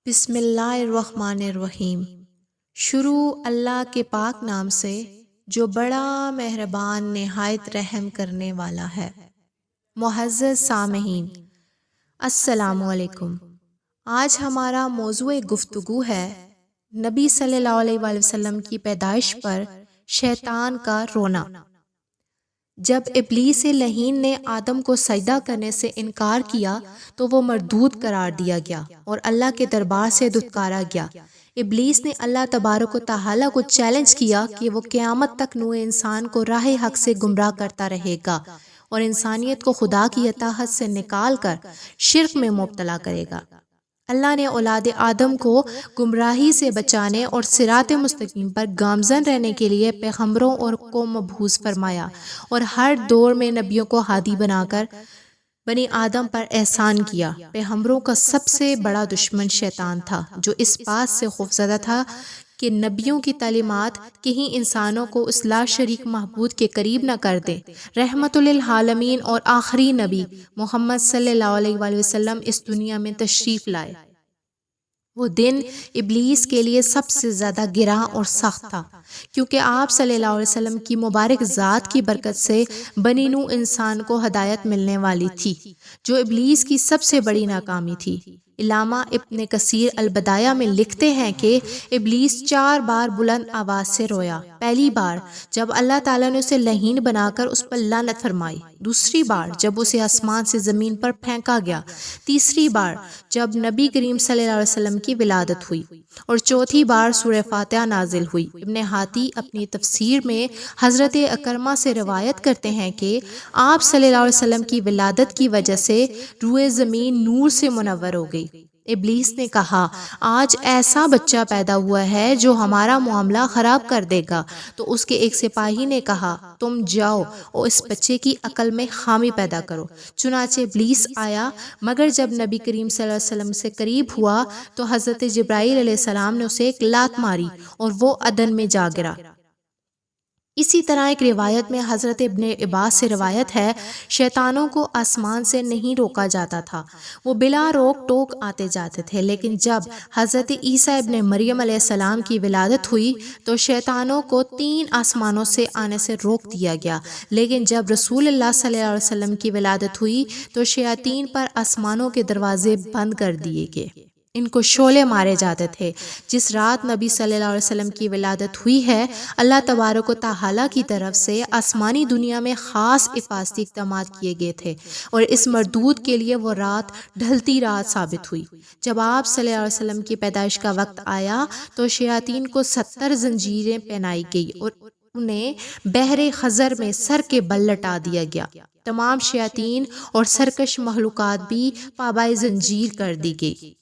بسم اللہ الرحمن الرحیم۔ شروع اللہ کے پاک نام سے جو بڑا مہربان نہایت رحم کرنے والا ہے۔ معزز سامعین، السلام علیکم۔ آج ہمارا موضوع گفتگو ہے نبی صلی اللہ علیہ وآلہ وسلم کی پیدائش پر شیطان کا رونا۔ جب ابلیس لعین نے آدم کو سجدہ کرنے سے انکار کیا تو وہ مردود قرار دیا گیا اور اللہ کے دربار سے دھتکارا گیا۔ ابلیس نے اللہ تبارک و تعالیٰ کو چیلنج کیا کہ وہ قیامت تک نوع انسان کو راہ حق سے گمراہ کرتا رہے گا اور انسانیت کو خدا کی اطاعت سے نکال کر شرک میں مبتلا کرے گا۔ اللہ نے اولاد آدم کو گمراہی سے بچانے اور صراط مستقیم پر گامزن رہنے کے لیے پیغمبروں اور کو مبعوث فرمایا اور ہر دور میں نبیوں کو ہادی بنا کر بنی آدم پر احسان کیا۔ پیغمبروں کا سب سے بڑا دشمن شیطان تھا، جو اس بات سے خوفزدہ تھا کہ نبیوں کی تعلیمات کہیں انسانوں کو اس لا شریک معبود کے قریب نہ کر دیں۔ رحمت للعالمین اور آخری نبی محمد صلی اللہ علیہ وآلہ وسلم اس دنیا میں تشریف لائے۔ وہ دن ابلیس کے لیے سب سے زیادہ گراں اور سخت تھا، کیونکہ آپ صلی اللہ علیہ وسلم کی مبارک ذات کی برکت سے بنی نوع انسان کو ہدایت ملنے والی تھی، جو ابلیس کی سب سے بڑی ناکامی تھی۔ علامہ ابن کثیر البدایہ میں لکھتے ہیں کہ ابلیس 4 بار بلند آواز سے رویا۔ پہلی بار جب اللہ تعالیٰ نے اسے لعین بنا کر اس پر لعنت فرمائی، دوسری بار جب اسے آسمان سے زمین پر پھینکا گیا، تیسری بار جب نبی کریم صلی اللہ علیہ وسلم کی ولادت ہوئی، اور چوتھی بار سورہ فاتحہ نازل ہوئی۔ ابن حاتی اپنی تفسیر میں حضرت اکرمہ سے روایت کرتے ہیں کہ آپ صلی اللہ علیہ وسلم کی ولادت کی وجہ سے روئے زمین نور سے منور ہو گئی۔ ابلیس نے کہا، آج ایسا بچہ پیدا ہوا ہے جو ہمارا معاملہ خراب کر دے گا، تو اس کے ایک سپاہی نے کہا، تم جاؤ اور اس بچے کی عقل میں خامی پیدا کرو۔ چنانچہ ابلیس آیا، مگر جب نبی کریم صلی اللہ علیہ وسلم سے قریب ہوا تو حضرت جبرائیل علیہ السلام نے اسے ایک لات ماری اور وہ عدن میں جا گرا۔ اسی طرح ایک روایت میں حضرت ابن عباس سے روایت ہے، شیطانوں کو آسمان سے نہیں روکا جاتا تھا، وہ بلا روک ٹوک آتے جاتے تھے، لیکن جب حضرت عیسیٰ ابن مریم علیہ السلام کی ولادت ہوئی تو شیطانوں کو 3 آسمانوں سے آنے سے روک دیا گیا، لیکن جب رسول اللہ صلی اللہ علیہ وسلم کی ولادت ہوئی تو شیاطین پر آسمانوں کے دروازے بند کر دیے گئے، ان کو شعلے مارے جاتے تھے۔ جس رات نبی صلی اللہ علیہ وسلم کی ولادت ہوئی ہے، اللہ تبارک و تعالیٰ کی طرف سے آسمانی دنیا میں خاص حفاظتی اقدامات کیے گئے تھے، اور اس مردود کے لیے وہ رات ڈھلتی رات ثابت ہوئی۔ جب آپ صلی اللہ علیہ وسلم کی پیدائش کا وقت آیا تو شیاطین کو 70 زنجیریں پہنائی گئی اور انہیں بحر خزر میں سر کے بل لٹا دیا گیا۔ تمام شیاطین اور سرکش مخلوقات بھی پابائے زنجیر کر دی گئی۔